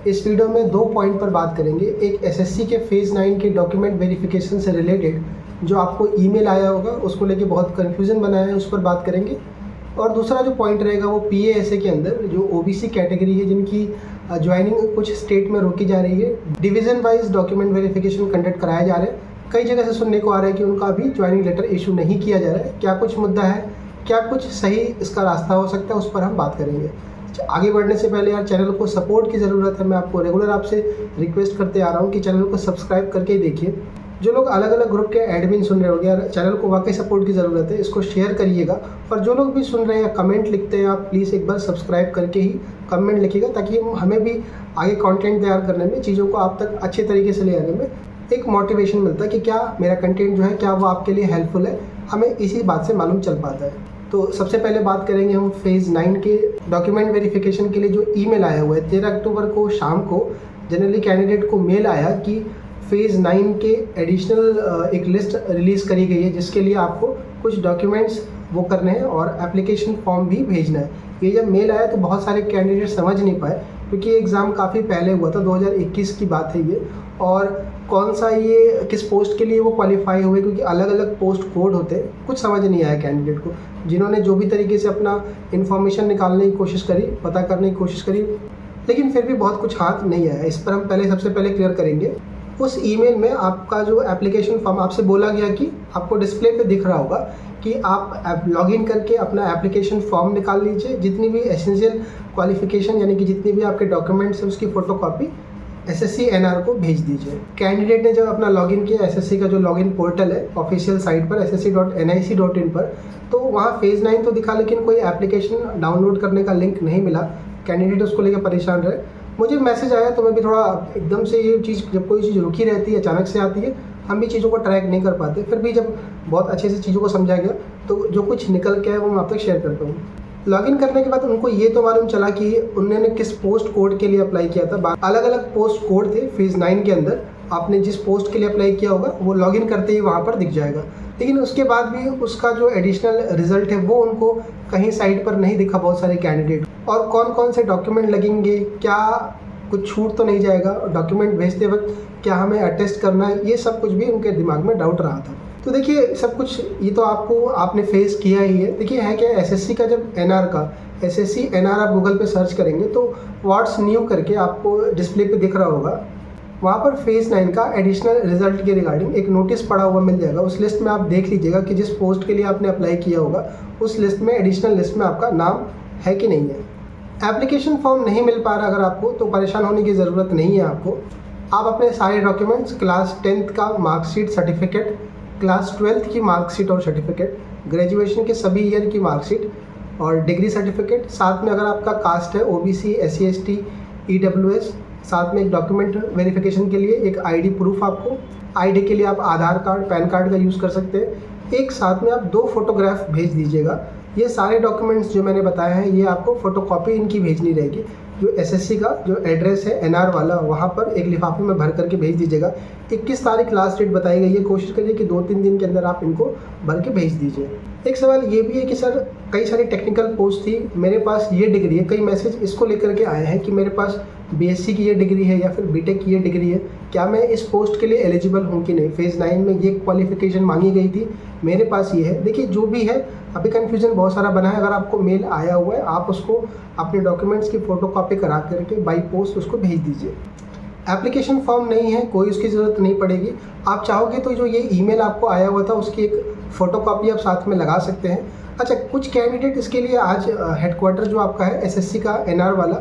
इस वीडियो में 2 पॉइंट पर बात करेंगे। एक एसएससी के फेज़ 9 के डॉक्यूमेंट वेरिफिकेशन से रिलेटेड जो आपको ईमेल आया होगा उसको लेके बहुत कन्फ्यूज़न बनाया है, उस पर बात करेंगे। और दूसरा जो पॉइंट रहेगा वो पीएएसए के अंदर जो ओबीसी कैटेगरी है जिनकी ज्वाइनिंग कुछ स्टेट में रोकी जा रही है, division wise document verification conduct कराया जा रहा है। कई जगह से सुनने को आ रहा है कि उनका अभी ज्वाइनिंग लेटर इशू नहीं किया जा रहा है। क्या कुछ मुद्दा है, क्या कुछ सही इसका रास्ता हो सकता है, उस पर हम बात करेंगे। आगे बढ़ने से पहले यार चैनल को सपोर्ट की ज़रूरत है। मैं आपको रेगुलर आपसे रिक्वेस्ट करते आ रहा हूँ कि चैनल को सब्सक्राइब करके ही देखिए। जो लोग अलग अलग ग्रुप के एडमिन सुन रहे होंगे, यार चैनल को वाकई सपोर्ट की ज़रूरत है, इसको शेयर करिएगा। और जो लोग भी सुन रहे हैं कमेंट लिखते हैं, आप प्लीज़ एक बार सब्सक्राइब करके ही कमेंट लिखिएगा ताकि हमें भी आगे कंटेंट तैयार करने में, चीज़ों को आप तक अच्छे तरीके से ले आने में एक मोटिवेशन मिलता है कि क्या मेरा कंटेंट जो है क्या वो आपके लिए हेल्पफुल है। हमें इसी बात से मालूम चल पाता है। तो सबसे पहले बात करेंगे हम फेज़ 9 के डॉक्यूमेंट वेरिफिकेशन के लिए जो ईमेल आया हुआ है। 13 अक्टूबर को शाम को जनरली कैंडिडेट को मेल आया कि फेज़ 9 के एडिशनल एक लिस्ट रिलीज़ करी गई है जिसके लिए आपको कुछ डॉक्यूमेंट्स वो करने हैं और एप्लीकेशन फॉर्म भी भेजना है। ये जब मेल आया तो बहुत सारे कैंडिडेट समझ नहीं पाए क्योंकि एग्ज़ाम काफ़ी पहले हुआ था, 2021 की बात है ये। और कौन सा ये किस पोस्ट के लिए वो क्वालिफाई हुए, क्योंकि अलग अलग पोस्ट कोड होते हैं, कुछ समझ नहीं आया कैंडिडेट को। जिन्होंने जो भी तरीके से अपना इन्फॉर्मेशन निकालने की कोशिश करी, पता करने की कोशिश करी, लेकिन फिर भी बहुत कुछ हाथ नहीं आया। इस पर हम सबसे पहले क्लियर करेंगे। उस ईमेल में आपका जो एप्लीकेशन फॉर्म आपसे बोला गया कि आपको डिस्प्ले पे दिख रहा होगा कि आप लॉगिन करके अपना एप्लीकेशन फॉर्म निकाल लीजिए। जितनी भी एसेंशियल क्वालिफिकेशन यानी कि जितनी भी आपके डॉक्यूमेंट्स हैं उसकी फ़ोटोकॉपी एसएससी एनआर को भेज दीजिए। कैंडिडेट ने जब अपना लॉगिन किया एसएससी का जो लॉगिन पोर्टल है ऑफिशियल साइट पर ssc.nic.in पर, तो वहाँ फेज़ 9 तो दिखा लेकिन कोई एप्लीकेशन डाउनलोड करने का लिंक नहीं मिला। कैंडिडेट उसको लेकर परेशान रहे। मुझे मैसेज आया तो मैं भी थोड़ा एकदम से ये चीज़, जब कोई चीज़ रुकी रहती है अचानक से आती है, हम भी चीज़ों को ट्रैक नहीं कर पाते। फिर भी जब बहुत अच्छे से चीज़ों को समझा गया तो जो कुछ निकल के आया वो मैं आप तक शेयर करता हूँ। लॉगिन करने के बाद उनको ये तो मालूम चला कि उन्होंने किस पोस्ट कोड के लिए अप्लाई किया था। अलग अलग पोस्ट कोड थे फेज़ 9 के अंदर। आपने जिस पोस्ट के लिए अप्लाई किया होगा वो लॉगिन करते ही वहाँ पर दिख जाएगा, लेकिन उसके बाद भी उसका जो एडिशनल रिजल्ट है वो उनको कहीं साइट पर नहीं दिखा बहुत सारे कैंडिडेट। और कौन कौन से डॉक्यूमेंट लगेंगे, क्या कुछ छूट तो नहीं जाएगा, डॉक्यूमेंट भेजते वक्त क्या हमें अटेस्ट करना है, ये सब कुछ भी उनके दिमाग में डाउट रहा था। तो देखिए सब कुछ ये तो आपने फेस किया ही है। देखिए है क्या, एसएससी का जब एनआर का एसएससी एनआर आप गूगल पे सर्च करेंगे तो व्हाट्स न्यू करके आपको डिस्प्ले पे दिख रहा होगा। वहाँ पर फेज़ 9 का एडिशनल रिजल्ट के रिगार्डिंग एक नोटिस पड़ा हुआ मिल जाएगा। उस लिस्ट में आप देख लीजिएगा कि जिस पोस्ट के लिए आपने अप्लाई किया होगा उस लिस्ट में, एडिशनल लिस्ट में आपका नाम है कि नहीं है। एप्लीकेशन फॉर्म नहीं मिल पा रहा अगर आपको, तो परेशान होने की ज़रूरत नहीं है आपको। आप अपने सारे डॉक्यूमेंट्स, क्लास 10th का मार्कशीट सर्टिफिकेट, क्लास 12th की मार्कशीट और सर्टिफिकेट, ग्रेजुएशन के सभी ईयर की मार्कशीट और डिग्री सर्टिफिकेट, साथ में अगर आपका कास्ट है ओबीसी, SC ST, EWS, साथ में एक डॉक्यूमेंट वेरिफिकेशन के लिए एक आईडी प्रूफ, आपको आईडी के लिए आप आधार कार्ड, पैन कार्ड का यूज़ कर सकते हैं। एक साथ में आप 2 फोटोग्राफ भेज दीजिएगा। ये सारे डॉक्यूमेंट्स जो मैंने बताया है ये आपको फ़ोटोकॉपी इनकी भेजनी रहेगी। जो एसएससी का जो एड्रेस है एनआर वाला, वहाँ पर एक लिफाफे में भर करके भेज दीजिएगा। 21 तारीख लास्ट डेट बताई गई है, कोशिश करिए कि 2-3 दिन के अंदर आप इनको भर के भेज दीजिए। एक सवाल ये भी है कि सर कई सारी टेक्निकल पोस्ट थी, मेरे पास ये डिग्री है, कई मैसेज इसको लेकर के आए हैं कि मेरे पास बीएससी की ये डिग्री है या फिर बीटेक की ये डिग्री है, क्या मैं इस पोस्ट के लिए एलिजिबल हूँ कि नहीं। फेज़ 9 में ये क्वालिफिकेशन मांगी गई थी, मेरे पास ये है। देखिए जो भी है, अभी कन्फ्यूज़न बहुत सारा बना है। अगर आपको मेल आया हुआ है आप उसको अपने डॉक्यूमेंट्स की फ़ोटोकॉपी करा करके बाई पोस्ट उसको भेज दीजिए। एप्लीकेशन फॉर्म नहीं है, कोई उसकी ज़रूरत नहीं पड़ेगी। आप चाहोगे तो जो ये ईमेल आपको आया हुआ था उसकी एक फ़ोटोकॉपी आप साथ में लगा सकते हैं। अच्छा, कुछ कैंडिडेट इसके लिए आज हेडक्वार्टर जो आपका है एसएससी का एनआर वाला,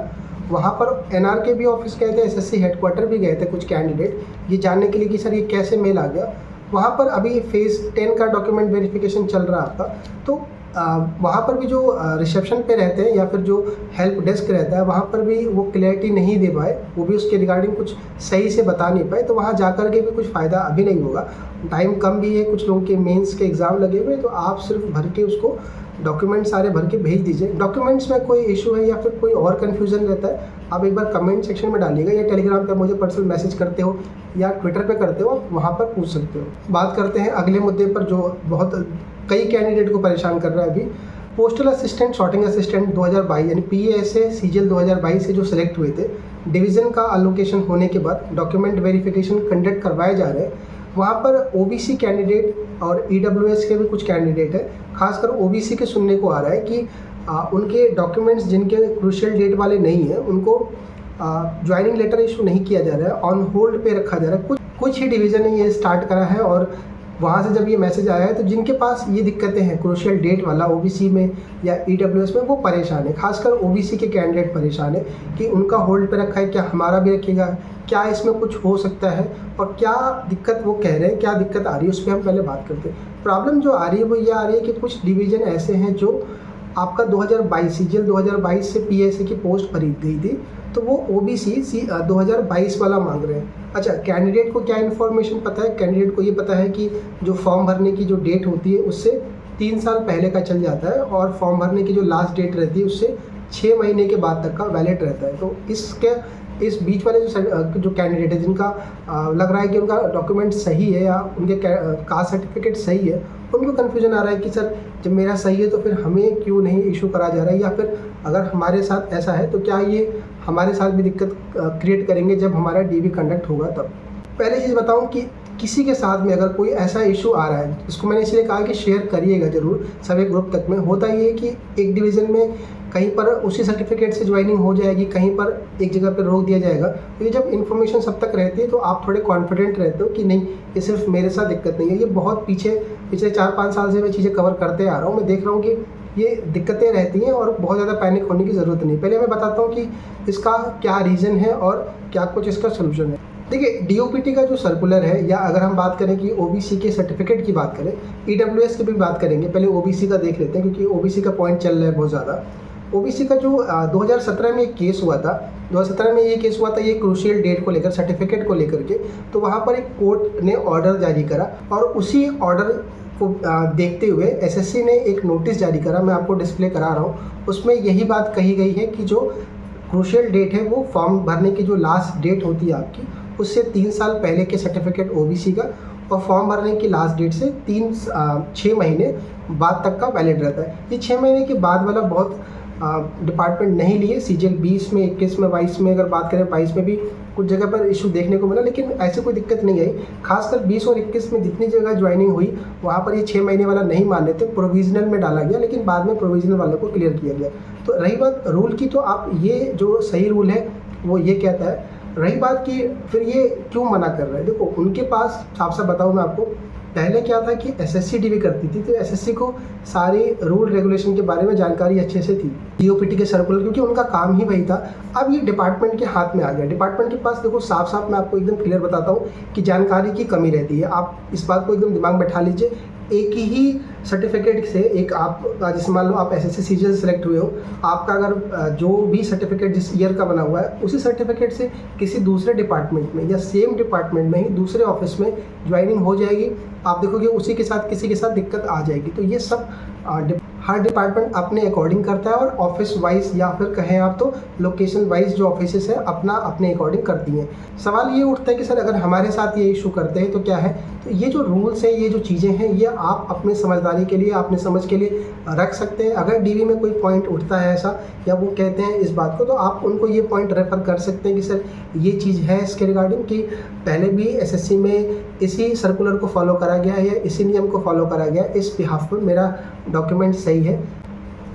वहाँ पर एनआर के भी ऑफिस गए थे, एसएससी हेडक्वार्टर भी गए थे कुछ कैंडिडेट, ये जानने के लिए कि सर ये कैसे मेल आ गया। वहाँ पर अभी फेज़ 10 का डॉक्यूमेंट वेरिफिकेशन चल रहा था, तो वहाँ पर भी जो रिसेप्शन पे रहते हैं या फिर जो हेल्प डेस्क रहता है वहाँ पर भी वो क्लैरिटी नहीं दे पाए, वो भी उसके रिगार्डिंग कुछ सही से बता नहीं पाए। तो वहाँ जाकर के भी कुछ फ़ायदा अभी नहीं होगा, टाइम कम भी है, कुछ लोगों के मेंस के एग्ज़ाम लगे हुए, तो आप सिर्फ भर के उसको डॉक्यूमेंट सारे भर के भेज दीजिए। डॉक्यूमेंट्स में कोई इशू है या फिर कोई और कन्फ्यूज़न रहता है, आप एक बार कमेंट सेक्शन में डालिएगा, या टेलीग्राम पे मुझे पर्सनल मैसेज करते हो या ट्विटर पे करते हो, आप वहाँ पर पूछ सकते हो। बात करते हैं अगले मुद्दे पर जो बहुत कई कैंडिडेट को परेशान कर रहा है अभी। पोस्टल असिस्टेंट, सॉर्टिंग असिस्टेंट 2022 यानी पीएएसए सीजीएल 2022 से जो सिलेक्ट हुए थे, डिवीज़न का अलोकेशन होने के बाद डॉक्यूमेंट वेरिफिकेशन कंडक्ट करवाए जा रहे हैं, वहाँ पर ओबीसी कैंडिडेट और ईडब्ल्यूएस के भी कुछ कैंडिडेट है, खासकर ओबीसी के सुनने को आ रहा है कि उनके डॉक्यूमेंट्स जिनके क्रूशियल डेट वाले नहीं हैं उनको ज्वाइनिंग लेटर इशू नहीं किया जा रहा है, ऑन होल्ड पे रखा जा रहा है। कुछ ही डिवीज़न ने ये स्टार्ट करा है और वहाँ से जब ये मैसेज आया है तो जिनके पास ये दिक्कतें हैं क्रूशियल डेट वाला ओबीसी में या ईडब्ल्यूएस में, वो परेशान है। खासकर ओबीसी के कैंडिडेट परेशान है कि उनका होल्ड पे रखा है, क्या हमारा भी रखेगा, क्या इसमें कुछ हो सकता है और क्या दिक्कत वो कह रहे हैं, क्या दिक्कत आ रही है, उस पर हम पहले बात करते हैं। प्रॉब्लम जो आ रही है वो ये आ रही है कि कुछ डिवीज़न ऐसे हैं जो आपका 2022 सीजीएल 2022 से पीएसए की पोस्ट भरी गई थी, तो वो ओबीसी 2022 वाला मांग रहे हैं। अच्छा, कैंडिडेट को क्या इन्फॉर्मेशन पता है? कैंडिडेट को ये पता है कि जो फॉर्म भरने की जो डेट होती है उससे 3 साल पहले का चल जाता है और फॉर्म भरने की जो लास्ट डेट रहती है उससे 6 महीने के बाद तक का वैलिड रहता है। तो इस बीच वाले जो कैंडिडेट है जिनका लग रहा है कि उनका डॉक्यूमेंट सही है या उनके कास्ट सर्टिफिकेट सही है, उनको कन्फ्यूजन आ रहा है कि सर जब मेरा सही है तो फिर हमें क्यों नहीं इशू करा जा रहा है, या फिर अगर हमारे साथ ऐसा है तो क्या ये हमारे साथ भी दिक्कत क्रिएट करेंगे जब हमारा डीवी कंडक्ट होगा तब। पहले चीज़ बताऊं कि किसी के साथ में अगर कोई ऐसा इशू आ रहा है, इसको मैंने इसलिए कहा कि शेयर करिएगा ज़रूर सभी ग्रुप तक में। होता ये है कि एक डिवीज़न में कहीं पर उसी सर्टिफिकेट से ज्वाइनिंग हो जाएगी, कहीं पर एक जगह पर रोक दिया जाएगा। तो ये जब इन्फॉर्मेशन सब तक रहती है तो आप थोड़े कॉन्फिडेंट रहते हो कि नहीं, ये सिर्फ मेरे साथ दिक्कत नहीं है। ये बहुत पिछले 4-5 साल से मैं चीज़ें कवर करते आ रहा हूँ। मैं देख रहा हूँ कि ये दिक्कतें रहती हैं और बहुत ज़्यादा पैनिक होने की ज़रूरत नहीं। पहले मैं बताता हूँ कि इसका क्या रीज़न है और क्या कुछ इसका सोल्यूशन है। देखिए, डीओपीटी का जो सर्कुलर है, या अगर हम बात करें कि ओबीसी के सर्टिफिकेट की बात करें, ईडब्ल्यूएस की भी बात करेंगे, पहले ओबीसी का देख लेते हैं क्योंकि ओबीसी का पॉइंट चल रहा है बहुत ज़्यादा। ओबीसी का जो 2017 में एक केस हुआ था, 2017 में ये केस हुआ था ये क्रूशियल डेट को लेकर, सर्टिफिकेट को लेकर के। तो वहाँ पर एक कोर्ट ने ऑर्डर जारी करा और उसी ऑर्डर को देखते हुए एसएससी ने एक नोटिस जारी करा, मैं आपको डिस्प्ले करा रहा हूँ। उसमें यही बात कही गई है कि जो क्रूशियल डेट है वो फॉर्म भरने की जो लास्ट डेट होती है आपकी, उससे 3 साल पहले के सर्टिफिकेट ओबीसी का, और फॉर्म भरने की लास्ट डेट से 6 महीने बाद तक का वैलिड रहता है। ये 6 महीने के बाद वाला बहुत डिपार्टमेंट नहीं लिए। सीजीएल 20 में, 21 में, 22 में अगर बात करें, 22 में भी कुछ जगह पर इशू देखने को मिला, लेकिन ऐसे कोई दिक्कत नहीं आई। खासकर 20 और 21 में जितनी जगह ज्वाइनिंग हुई वहाँ पर ये 6 महीने वाला नहीं मान लेते, प्रोविजनल में डाला गया, लेकिन बाद में प्रोविजनल वालों को क्लियर किया गया। तो रही बात रूल की, तो आप ये जो सही रूल है वो ये कहता है। रही बात कि फिर ये क्यों मना कर रहे हैं, देखो उनके पास साफ साफ बताऊँ मैं आपको, पहले क्या था कि एसएससी डीवी करती थी, तो एसएससी को सारे रूल रेगुलेशन के बारे में जानकारी अच्छे से थी, डीओपीटी के सर्कुलर, क्योंकि उनका काम ही वही था। अब ये डिपार्टमेंट के हाथ में आ गया। डिपार्टमेंट के पास देखो साफ साफ मैं आपको एकदम क्लियर बताता हूँ कि जानकारी की कमी रहती है। आप इस बात को एकदम दिमाग में बैठा लीजिए। एक ही सर्टिफिकेट से, एक आप जैसे मान लो आप एसएससी सीजीएल सेलेक्ट हुए हो, आपका अगर जो भी सर्टिफिकेट जिस ईयर का बना हुआ है उसी सर्टिफिकेट से किसी दूसरे डिपार्टमेंट में या सेम डिपार्टमेंट में ही दूसरे ऑफिस में ज्वाइनिंग हो जाएगी, आप देखोगे उसी के साथ किसी के साथ दिक्कत आ जाएगी। तो ये सब हर डिपार्टमेंट अपने अकॉर्डिंग करता है और ऑफिस वाइज या फिर कहें आप तो लोकेशन वाइज जो ऑफिसेस है अपना अपने अकॉर्डिंग करती हैं। सवाल ये उठता है कि सर अगर हमारे साथ ये इशू करते हैं तो क्या है? तो ये जो रूल्स हैं, ये जो चीज़ें हैं, ये आप अपने समझदारी के लिए, अपने समझ के लिए रख सकते हैं। अगर डीवी में कोई पॉइंट उठता है ऐसा, या वो कहते हैं इस बात को, तो आप उनको ये पॉइंट रेफर कर सकते हैं कि सर ये चीज़ है इसके रिगार्डिंग, कि पहले भी एसएससी में इसी सर्कुलर को फॉलो करा गया है या इसी नियम को फॉलो करा गया, इस बिहाफ पर मेरा डॉक्यूमेंट सही है।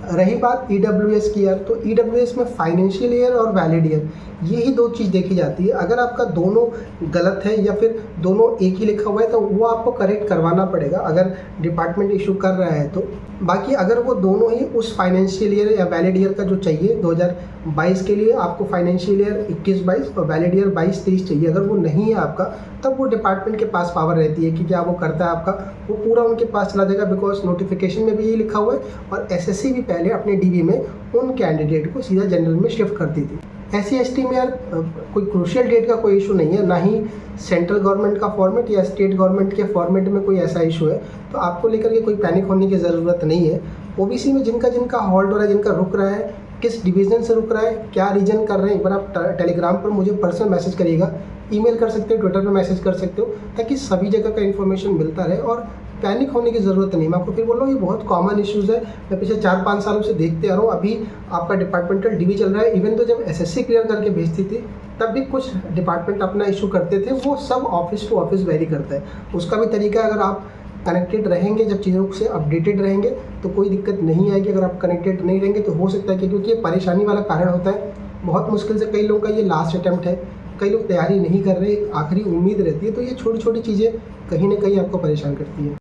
रही बात ईडब्ल्यूएस की यार, तो ईडब्ल्यूएस में फाइनेंशियल ईयर और वैलिड ईयर, यही दो चीज़ देखी जाती है। अगर आपका दोनों गलत है या फिर दोनों एक ही लिखा हुआ है तो वो आपको करेक्ट करवाना पड़ेगा अगर डिपार्टमेंट इशू कर रहा है तो। बाकी अगर वो दोनों ही उस फाइनेंशियल ईयर या वैलिड ईयर का जो चाहिए 2022 के लिए आपको फाइनेंशियल ईयर 21-22 और वैलिड ईयर 22-23 चाहिए, अगर वो नहीं है आपका तब वो डिपार्टमेंट के पास पावर रहती है कि क्या वो करता है आपका, वो पूरा उनके पास चला जाएगा। बिकॉज नोटिफिकेशन में भी यही लिखा हुआ है और एसएससी भी पहले अपने डीवी में उन कैंडिडेट को सीधा जनरल में शिफ्ट करती थी। SC/ST में यार कोई क्रूशियल डेट का कोई इशू नहीं है, ना ही सेंट्रल गवर्नमेंट का फॉर्मेट या स्टेट गवर्नमेंट के फॉर्मेट में कोई ऐसा इशू है, तो आपको लेकर के कोई पैनिक होने की ज़रूरत नहीं है। ओबीसी में जिनका हॉल्ट हो रहा है, जिनका रुक रहा है, किस डिवीज़न से रुक रहा है, क्या रीजन कर रहे हैं, एक बार आप टेलीग्राम पर मुझे पर्सनल मैसेज करिएगा, ईमेल कर सकते हो, ट्विटर पर मैसेज कर सकते हो, ताकि सभी जगह का इन्फॉर्मेशन मिलता रहे और पैनिक होने की ज़रूरत नहीं। मैं आपको फिर बोल रहा हूँ ये बहुत कॉमन इश्यूज़ है, मैं पिछले 4-5 सालों से देखते आ रहा हूँ। अभी आपका डिपार्टमेंटल डीवी चल रहा है, इवन तो जब एसएससी क्लियर करके भेजती थी तब भी कुछ डिपार्टमेंट अपना इशू करते थे, वो सब ऑफिस टू ऑफिस वेरी करता है। उसका भी तरीका है, अगर आप कनेक्टेड रहेंगे, जब चीज़ों से अपडेटेड रहेंगे तो कोई दिक्कत नहीं आएगी। अगर आप कनेक्टेड नहीं रहेंगे तो हो सकता है कि, क्योंकि ये परेशानी वाला कारण होता है, बहुत मुश्किल से कई लोगों का ये लास्ट अटैम्प्ट है, कई लोग तैयारी नहीं कर रहे, आखिरी उम्मीद रहती है, तो ये छोटी छोटी चीज़ें कहीं ना कहीं आपको परेशान करती है।